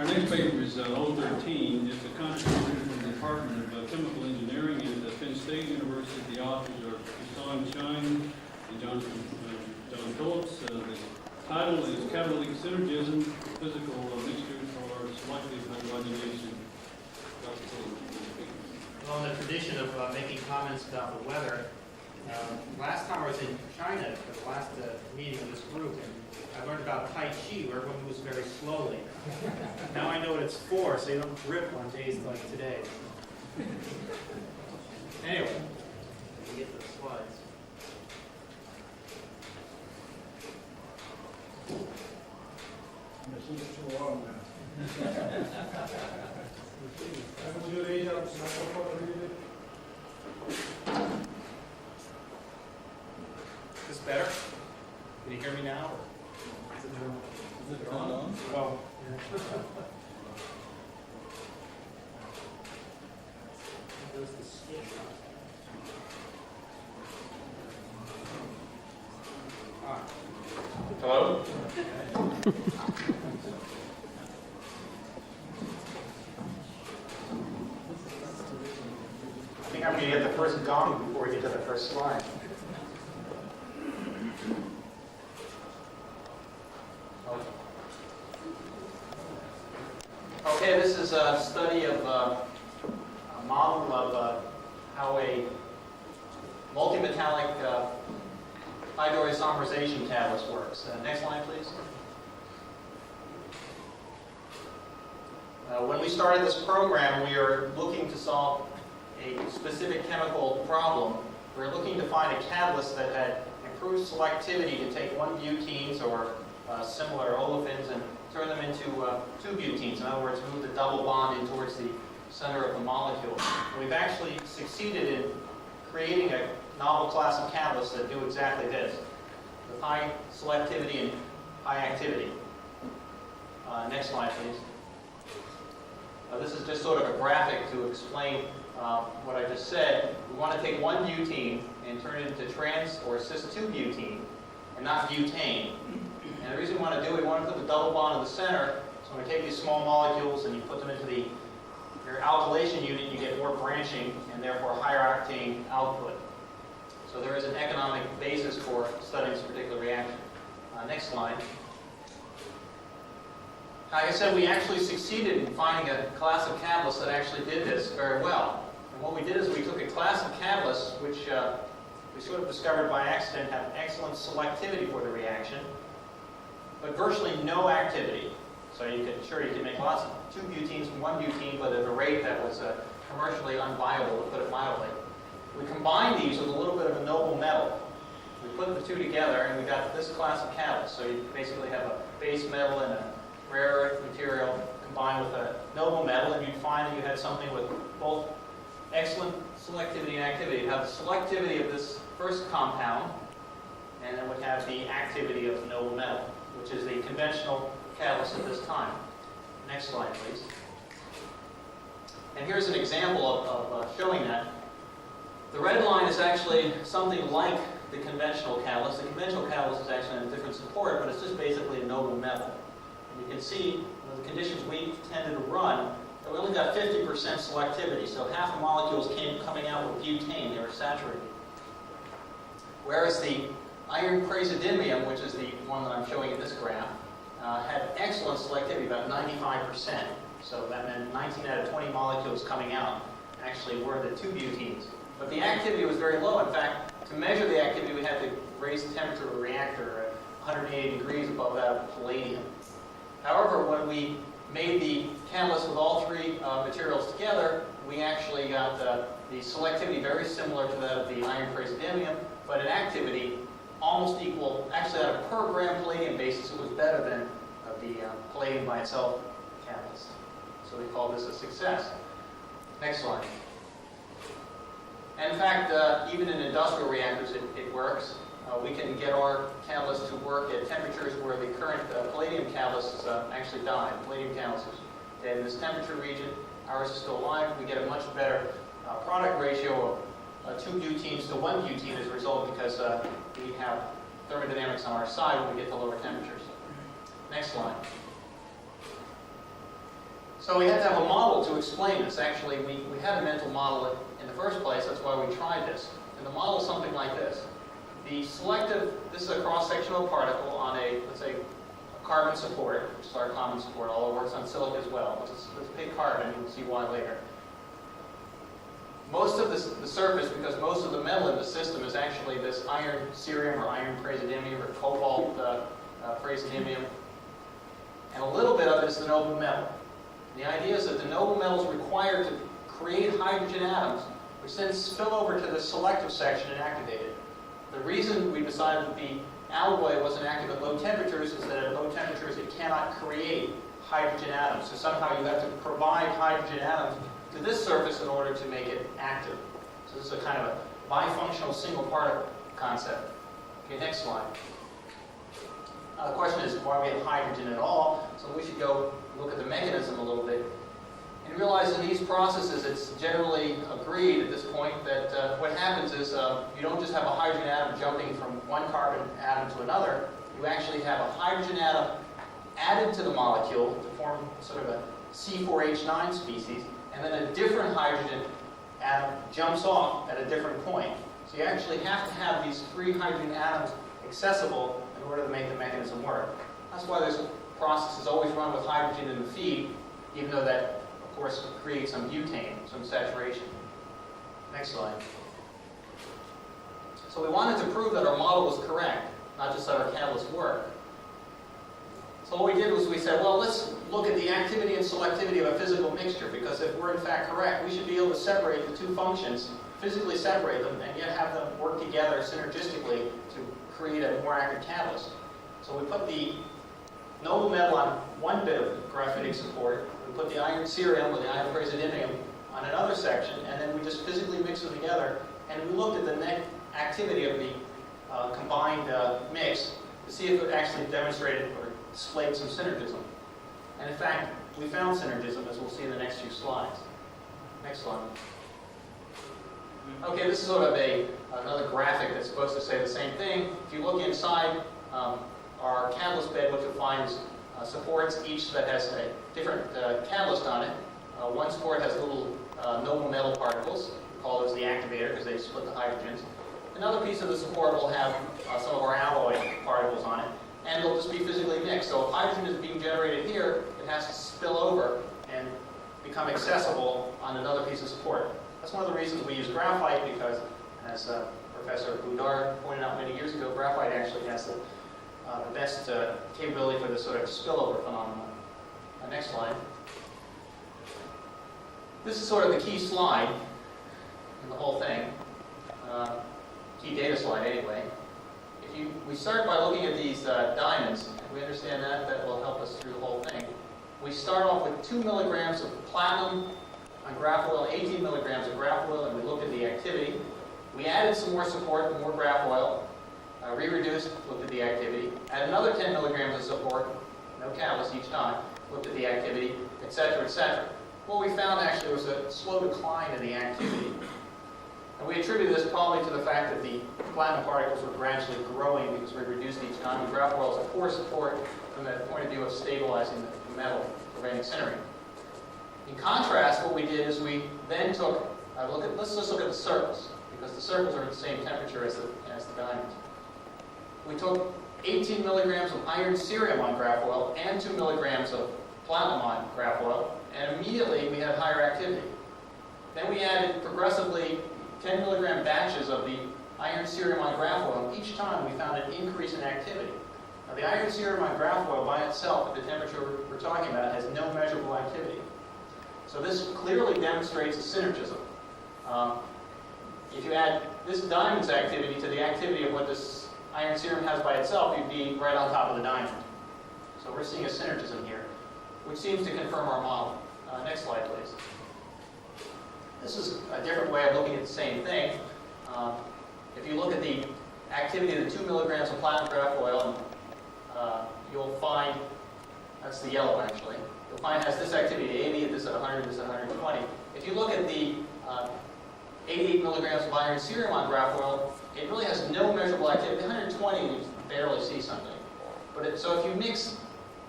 Our next paper is 013. It's a contribution from the Department of Chemical Engineering at Penn State University. The authors are Jon and Jon Phillips. The title is Catalytic Synergism, Physical Mixtures for Selective Hydrogenation. Well, in the tradition of making comments about the weather, last time I was in China for the last meeting of this group, and I learned about Tai Chi, where everyone moves very slowly. Now I know what it's for, so you don't grip on days like today. Anyway, let me get to the slides. This is too long now. Haven't you read up Is this better? Can you hear me now? Is it on? Well, there's the switch. Hello? I think I'm going to get the first gong before we get to the first slide. Okay, this is a study of a model of how a multimetallic hydroisomerization catalyst works. Next slide, please. When we started this program, we are looking to solve a specific chemical problem. We were looking to find a catalyst that had improved selectivity to take 1-butenes or similar olefins and turn them into 2-butenes. In other words, move the double bond in towards the center of the molecule. And we've actually succeeded in creating a novel class of catalysts that do exactly this, with high selectivity and high activity. Next slide, please. This is just sort of a graphic to explain what I just said. We want to take 1-butene and turn it into trans or cis-2-butene and not butane. And the reason we want to do it, we want to put the double bond in the center. So when we take these small molecules and you put them into your alkylation unit, you get more branching and therefore higher octane output. So there is an economic basis for studying this particular reaction. Next slide. Like I said, we actually succeeded in finding a class of catalysts that actually did this very well. And what we did is we took a class of catalysts which we sort of discovered by accident have excellent selectivity for the reaction, but virtually no activity. So you could make lots of 2-butenes from 1-butene, but at a rate that was commercially unviable, to put it mildly. We combined these with a little bit of a noble metal. We put the two together and we got this class of catalyst. So you basically have a base metal and a rare earth material combined with a noble metal, and you'd find that you had something with both excellent selectivity and activity. You'd have the selectivity of this first compound, and then would have the activity of the noble metal, which is the conventional catalyst at this time. Next slide, please. And here's an example of showing that. The red line is actually something like the conventional catalyst. The conventional catalyst is actually in a different support, but it's just basically a noble metal. And you can see the conditions we tended to run, that we only got 50% selectivity, so half the molecules coming out with butane, they were saturated. Whereas the iron praseodymium, which is the one that I'm showing in this graph, had excellent selectivity, about 95%. So that meant 19 out of 20 molecules coming out actually were the 2-butenes. But the activity was very low. In fact, to measure the activity, we had to raise the temperature of the reactor at 180 degrees above that of palladium. However, when we made the catalyst with all three materials together, we actually got the selectivity very similar to that of the iron praseodymium, but in activity almost equal. Actually, on a per gram palladium basis, it was better than the palladium by itself catalyst. So we call this a success. Next slide. And in fact, even in industrial reactors, it works. We can get our catalyst to work at temperatures where the current palladium catalysts actually die. Palladium catalysts are dead in this temperature region. Ours is still alive. We get a much better product ratio of 2-butenes to 1-butene as a result, because we have thermodynamics on our side when we get to lower temperatures. Next slide. So we had to have a model to explain this. Actually, we had a mental model in the first place. That's why we tried this. And the model is something like this. The selective, this is a cross-sectional particle on a, let's say, a carbon support, which is our common support, although it works on silica as well. But it's a big carbon, you'll see why later. Most of the surface, because most of the metal in the system is actually this iron cerium or iron praseodymium or cobalt praseodymium. And a little bit of it is the noble metal. The idea is that the noble metal is required to create hydrogen atoms, which then spill over to the selective section and activate it. The reason we decided that the alloy wasn't active at low temperatures is that at low temperatures it cannot create hydrogen atoms. So somehow you have to provide hydrogen atoms to this surface in order to make it active. So this is a kind of a bifunctional single particle concept. Okay, next slide. Now the question is why we have hydrogen at all, so we should go look at the mechanism a little bit. And realize in these processes it's generally agreed at this point that what happens is you don't just have a hydrogen atom jumping from one carbon atom to another, you actually have a hydrogen atom added to the molecule to form sort of a C4H9 species, and then a different hydrogen atom jumps off at a different point. So you actually have to have these three hydrogen atoms accessible in order to make the mechanism work. That's why this process is always run with hydrogen in the feed, even though that, of course, creates some butane, some saturation. Next slide. So we wanted to prove that our model was correct, not just that our catalyst worked. So what we did was we said, well, let's look at the activity and selectivity of a physical mixture, because if we're in fact correct, we should be able to separate the two functions, physically separate them, and yet have them work together synergistically to create a more active catalyst. So we put the noble metal on one bit of graphitic support, we put the iron cerium or the iron praseodymium on another section, and then we just physically mix them together, and we looked at the net activity of the combined mix to see if it actually demonstrated or displayed some synergism. And in fact, we found synergism, as we'll see in the next few slides. Next slide. Okay, this is sort of another graphic that's supposed to say the same thing. If you look inside our catalyst bed, what you'll find is supports each that has a different catalyst on it. One support has little noble metal particles. We call those the activator because they split the hydrogens. Another piece of the support will have some of our alloy particles on it, and it'll just be physically mixed. So if hydrogen is being generated here, it has to spill over and become accessible on another piece of support. That's one of the reasons we use graphite, because, as Professor Boudard pointed out many years ago, graphite actually has the best capability for this sort of spillover phenomenon. Next slide. This is sort of the key slide in the whole thing. Key data slide, anyway. We start by looking at these diamonds. If we understand that, that will help us through the whole thing. We start off with 2 milligrams of platinum on graph oil, 18 milligrams of graph oil, and we looked at the activity. We added some more support, more graph oil, re-reduced, looked at the activity, add another 10 milligrams of support, no catalyst each time, looked at the activity, etc., etc. What we found actually was a slow decline in the activity. And we attribute this probably to the fact that the platinum particles were gradually growing because we reduced each time. And graph oil is a poor support from the point of view of stabilizing the metal, preventing sintering. In contrast, what we did is we then took let's just look at the circles, because the circles are at the same temperature as the diamonds. We took 18 milligrams of iron cerium on graph oil and 2 milligrams of platinum on graph oil, and immediately we had higher activity. Then we added progressively 10 milligram batches of the iron cerium on graph oil, and each time we found an increase in activity. Now the iron cerium on graph oil by itself, at the temperature we're talking about, has no measurable activity. So this clearly demonstrates a synergism. If you add this diamond's activity to the activity of what this iron cerium has by itself, you'd be right on top of the diamond. So we're seeing a synergism here, which seems to confirm our model. Next slide, please. This is a different way of looking at the same thing. If you look at the activity of the 2 milligrams of platinum graph oil, you'll find, that's the yellow actually, you'll find it has this activity at 80, this at 100, this at 120. If you look at the 88 milligrams of iron cerium on graph oil, it really has no measurable activity. 120, you barely see something. So if you mix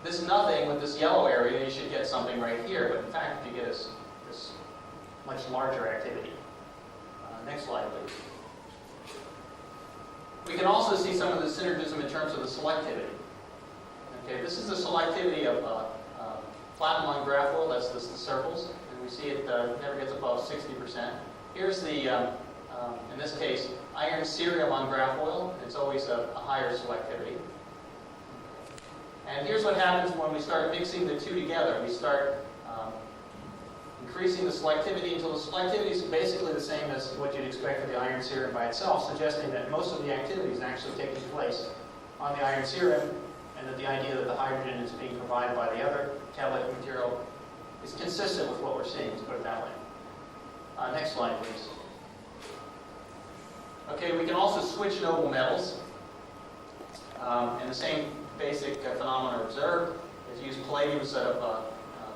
this nothing with this yellow area, you should get something right here, but in fact you get this much larger activity. Next slide, please. We can also see some of the synergism in terms of the selectivity. Okay, this is the selectivity of platinum on graph oil, that's the circles, and we see it never gets above 60%. Here's the, in this case, iron cerium on graph oil. It's always a higher selectivity. And here's what happens when we start mixing the two together. We start increasing the selectivity until the selectivity is basically the same as what you'd expect for the iron cerium by itself, suggesting that most of the activity is actually taking place on the iron cerium, and that the idea that the hydrogen is being provided by the other catalytic material is consistent with what we're seeing, to put it that way. Next slide, please. Okay, we can also switch noble metals, and the same basic phenomena are observed. If you use palladium instead of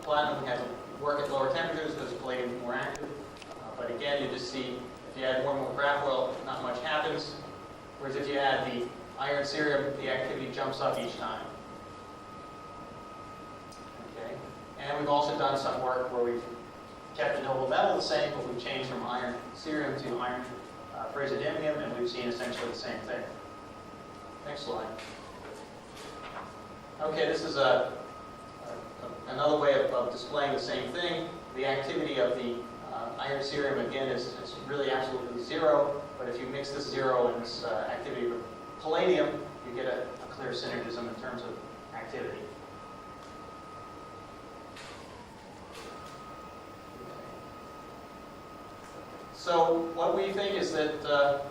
platinum, we have to work at lower temperatures because palladium is more active. But again, you just see if you add more and more graph oil, not much happens. Whereas if you add the iron cerium, the activity jumps up each time. Okay, and we've also done some work where we've kept the noble metal the same, but we've changed from iron cerium to iron praseodymium, and we've seen essentially the same thing. Next slide. Okay, this is another way of displaying the same thing. The activity of the iron cerium, again, is really absolutely zero, but if you mix this zero and this activity with palladium, you get a clear synergism in terms of activity. So what we think is that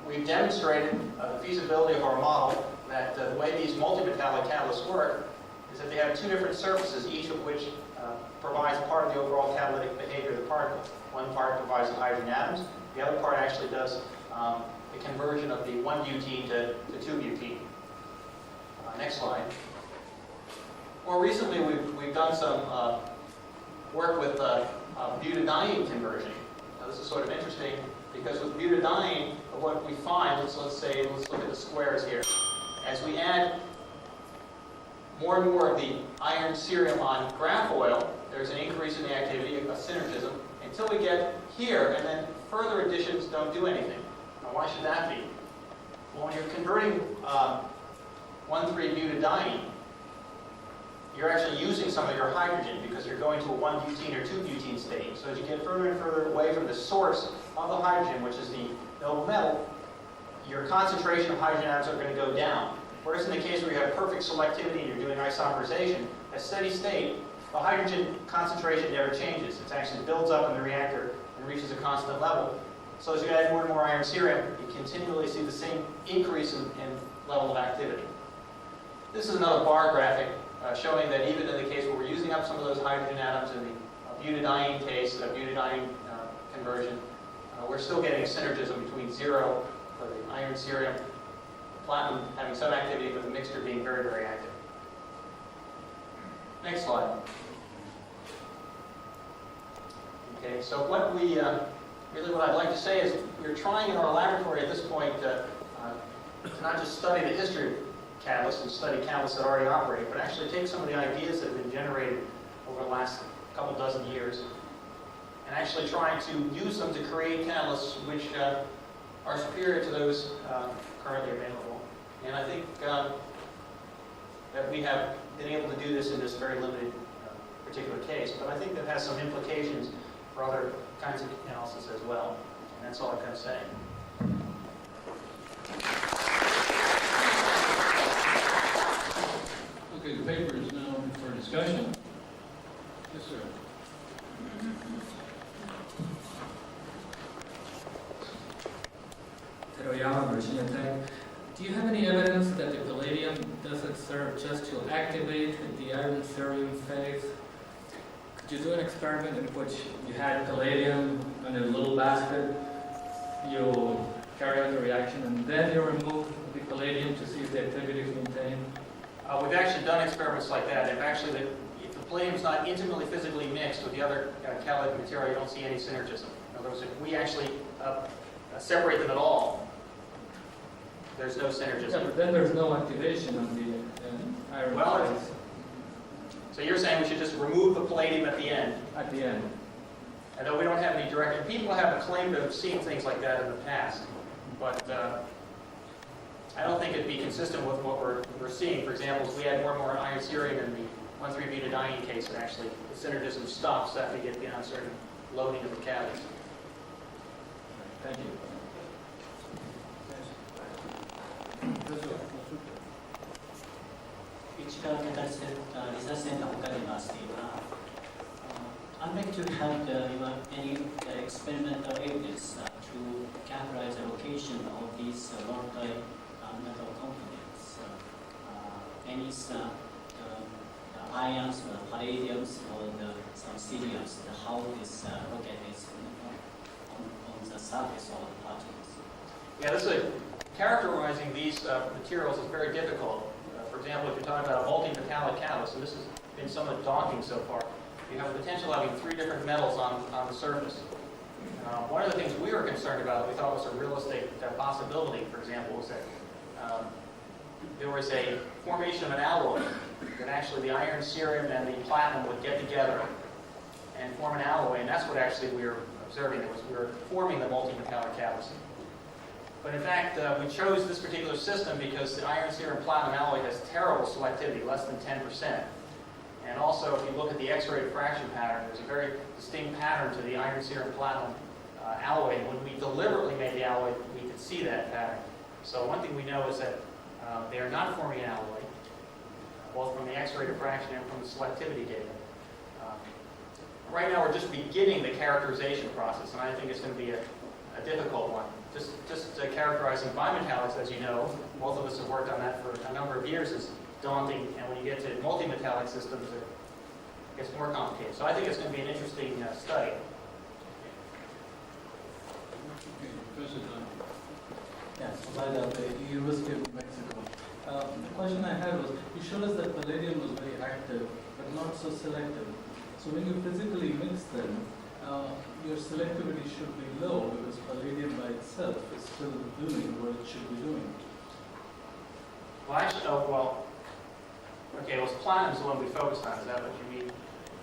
we've demonstrated the feasibility of our model, that the way these multimetallic catalysts work is that they have two different surfaces, each of which provides part of the overall catalytic behavior of the particle. One part provides the hydrogen atoms, the other part actually does the conversion of the 1-butene to 2-butene. Next slide. More recently, we've done some work with butadiene conversion. Now, this is sort of interesting because with butadiene, what we find, let's look at the squares here. As we add more and more of the iron cerium on graph oil, there's an increase in the activity, a synergism, until we get here, and then further additions don't do anything. Now, why should that be? Well, when you're converting 1,3-butadiene, you're actually using some of your hydrogen because you're going to a 1-butene or 2-butene state. So as you get further and further away from the source of the hydrogen, which is the noble metal, your concentration of hydrogen atoms are going to go down. Whereas in the case where you have perfect selectivity and you're doing isomerization, at steady state, the hydrogen concentration never changes. It actually builds up in the reactor and reaches a constant level. So as you add more and more iron cerium, you continually see the same increase in level of activity. This is another bar graphic showing that even in the case where we're using up some of those hydrogen atoms in the butadiene case, butadiene conversion, we're still getting a synergism between zero for the iron cerium, platinum having some activity, but the mixture being very, very active. Next slide. Okay, so what we really what I'd like to say is we're trying in our laboratory at this point to not just study the history of catalysts and study catalysts that already operate, but actually take some of the ideas that have been generated over the last couple dozen years and actually try to use them to create catalysts which are superior to those currently available. And I think that we have been able to do this in this very limited particular case, but I think that has some implications for other kinds of analysis as well. And that's all I'm going to say. Okay, the paper is now for discussion. Yes, sir. Do you have any evidence that the palladium doesn't serve just to activate the iron cerium phase? Could you do an experiment in which you had palladium in a little basket, you carry out the reaction, and then you remove the palladium to see if the activity is maintained? We've actually done experiments like that. If the palladium is not intimately physically mixed with the other catalytic material, you don't see any synergism. In other words, if we actually separate them at all, there's no synergism. Yeah, but then there's no activation of the iron Well, phase So you're saying we should just remove the palladium at the end? at the end. I know we don't have any direct, people have claimed to have seen things like that in the past, but I don't think it'd be consistent with what we're seeing. For example, if we add more and more iron cerium in the 1,3-butadiene case, and actually the synergism stops after you get beyond certain loading of the catalyst. Thank you. 一からリサーチセンター他に回しています。I'd like to have any experimental evidence to characterize the location of these multi-metal components. Any ions, palladiums, or some ceriums, how this rocket is on the surface of the particles. Yeah, characterizing these materials is very difficult. For example, if you're talking about a multimetallic catalyst, and this has been somewhat daunting so far, you have the potential of having 3 different metals on the surface. One of the things we were concerned about that we thought was a realistic possibility, for example, was that there was a formation of an alloy that actually the iron cerium and the platinum would get together and form an alloy, and that's what actually we were observing. We were forming the multimetallic catalyst. But in fact, we chose this particular system because the iron cerium platinum alloy has terrible selectivity, less than 10%. And also, if you look at the X-ray diffraction pattern, there's a very distinct pattern to the iron cerium platinum alloy. And when we deliberately made the alloy, we could see that pattern. So one thing we know is that they are not forming an alloy, both from the X-ray diffraction and from the selectivity data. Right now, we're just beginning the characterization process, and I think it's going to be a difficult one. Just characterizing bimetallics, as you know, both of us have worked on that for a number of years, is daunting, and when you get to multimetallic systems, it gets more complicated. So I think it's going to be an interesting study. Professor Dunn. Yes, right at the University of Mexico. The question I had was, you showed us that palladium was very active, but not so selective. So when you physically mix them, your selectivity should be low because palladium by itself is still doing what it should be doing. Well, actually, okay, well, platinum's the one we focused on. Is that what you mean?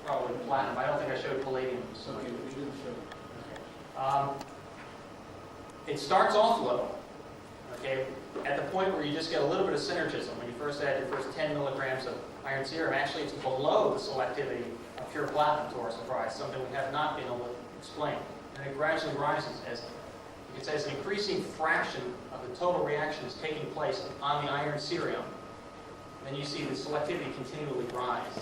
Probably platinum. I don't think I showed palladium. Okay, we didn't show. It starts off low. Okay, at the point where you just get a little bit of synergism. When you first add your first 10 milligrams of iron cerium, actually it's below the selectivity of pure platinum, to our surprise, something we have not been able to explain. And it gradually rises as, you could say, as an increasing fraction of the total reaction is taking place on the iron cerium. Then you see the selectivity continually rise.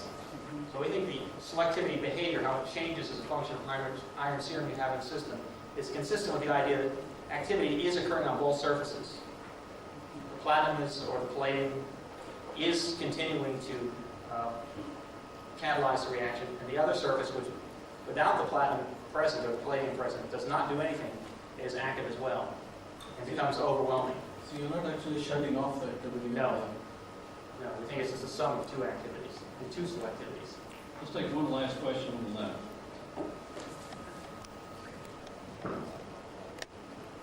So we think the selectivity behavior, how it changes as a function of iron cerium you have in the system, is consistent with the idea that activity is occurring on both surfaces. The platinum or the palladium is continuing to catalyze the reaction, and the other surface, which without the platinum present or the palladium present does not do anything, is active as well and becomes overwhelming. So you're not actually shutting off the activity? No. No, we think it's just a sum of 2 activities, the 2 selectivities. Let's take one last question on the left.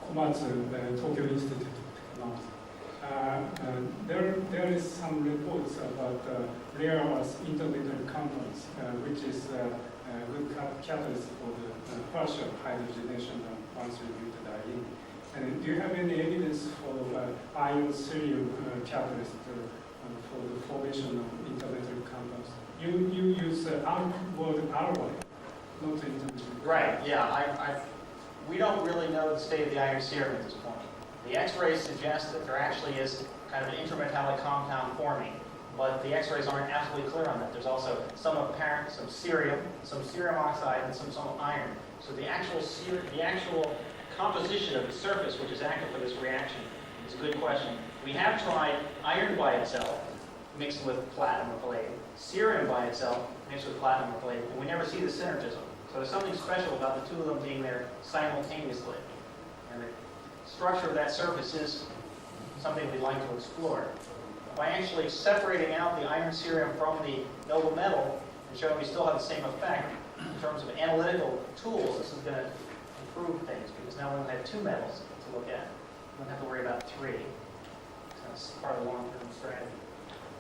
小松、東京インスティテュート there is some reports about rare earth intermetal compounds, which is a good catalyst for the partial hydrogenation of 1,3-butadiene. And do you have any evidence for iron cerium catalyst for the formation of intermetal compounds? You use word alloy, not intermetal. Right, yeah. We don't really know the state of the iron cerium at this point. The X-rays suggest that there actually is kind of an intermetallic compound forming, but the X-rays aren't absolutely clear on that. There's also some apparent, some cerium oxide, and some iron. So the actual composition of the surface, which is active for this reaction, is a good question. We have tried iron by itself, mixed with platinum or palladium, cerium by itself, mixed with platinum or palladium, and we never see the synergism. So there's something special about the 2 of them being there simultaneously. And the structure of that surface is something we'd like to explore. By actually separating out the iron cerium from the noble metal and showing we still have the same effect in terms of analytical tools, this is going to improve things because now we only have 2 metals to look at. We don't have to worry about 3. So that's part of the long-term strategy.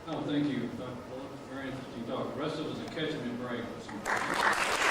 Oh, thank you, Dr. Phillips. Very interesting talk. The rest of us are catching a break.